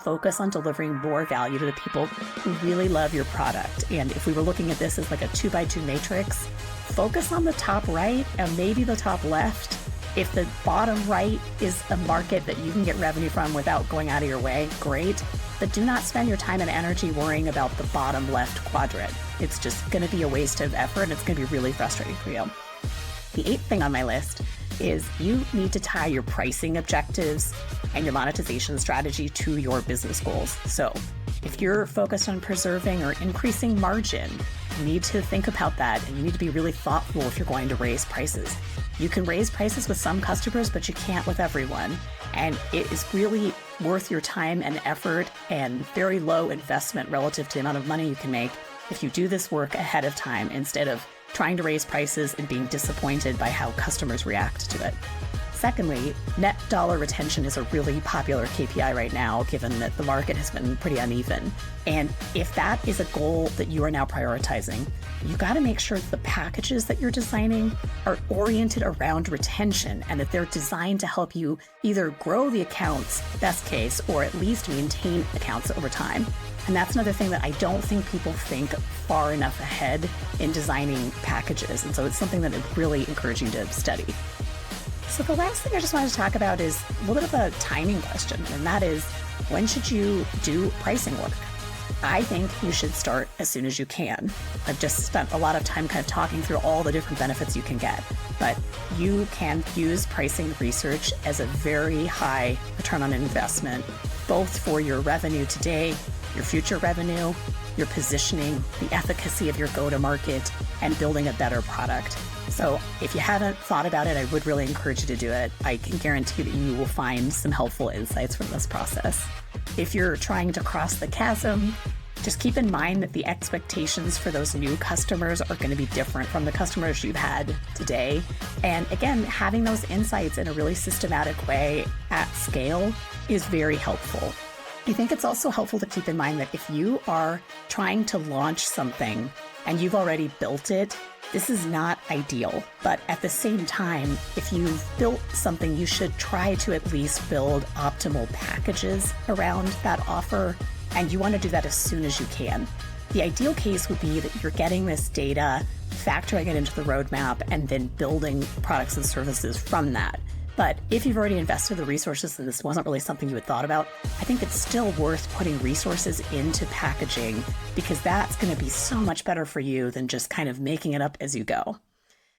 Focus on delivering more value to the people who really love your product. And if we were looking at this as like a 2x2 matrix, focus on the top right and maybe the top left. If the bottom right is a market that you can get revenue from without going out of your way, great. But do not spend your time and energy worrying about the bottom left quadrant. It's just going to be a waste of effort and it's going to be really frustrating for you. The 8th thing on my list is you need to tie your pricing objectives and your monetization strategy to your business goals. So if you're focused on preserving or increasing margin, you need to think about that and you need to be really thoughtful if you're going to raise prices. You can raise prices with some customers, but you can't with everyone. And it is really worth your time and effort and very low investment relative to the amount of money you can make if you do this work ahead of time instead of trying to raise prices and being disappointed by how customers react to it. Secondly, net dollar retention is a really popular KPI right now, given that the market has been pretty uneven. And if that is a goal that you are now prioritizing, you got to make sure that the packages that you're designing are oriented around retention and that they're designed to help you either grow the accounts, best case, or at least maintain accounts over time. And that's another thing that I don't think people think far enough ahead in designing packages. And so it's something that I really encourage you to study. So the last thing I just wanted to talk about is a little bit of a timing question, and that is, when should you do pricing work? I think you should start as soon as you can. I've just spent a lot of time kind of talking through all the different benefits you can get, but you can use pricing research as a very high return on investment, both for your revenue today, your future revenue, your positioning, the efficacy of your go-to-market, and building a better product. So if you haven't thought about it, I would really encourage you to do it. I can guarantee that you will find some helpful insights from this process. If you're trying to cross the chasm, just keep in mind that the expectations for those new customers are going to be different from the customers you've had today. And again, having those insights in a really systematic way at scale is very helpful. I think it's also helpful to keep in mind that if you are trying to launch something and you've already built it, this is not ideal. But at the same time, if you've built something, you should try to at least build optimal packages around that offer. And you want to do that as soon as you can. The ideal case would be that you're getting this data, factoring it into the roadmap, and then building products and services from that. But if you've already invested the resources and this wasn't really something you had thought about, I think it's still worth putting resources into packaging because that's going to be so much better for you than just kind of making it up as you go.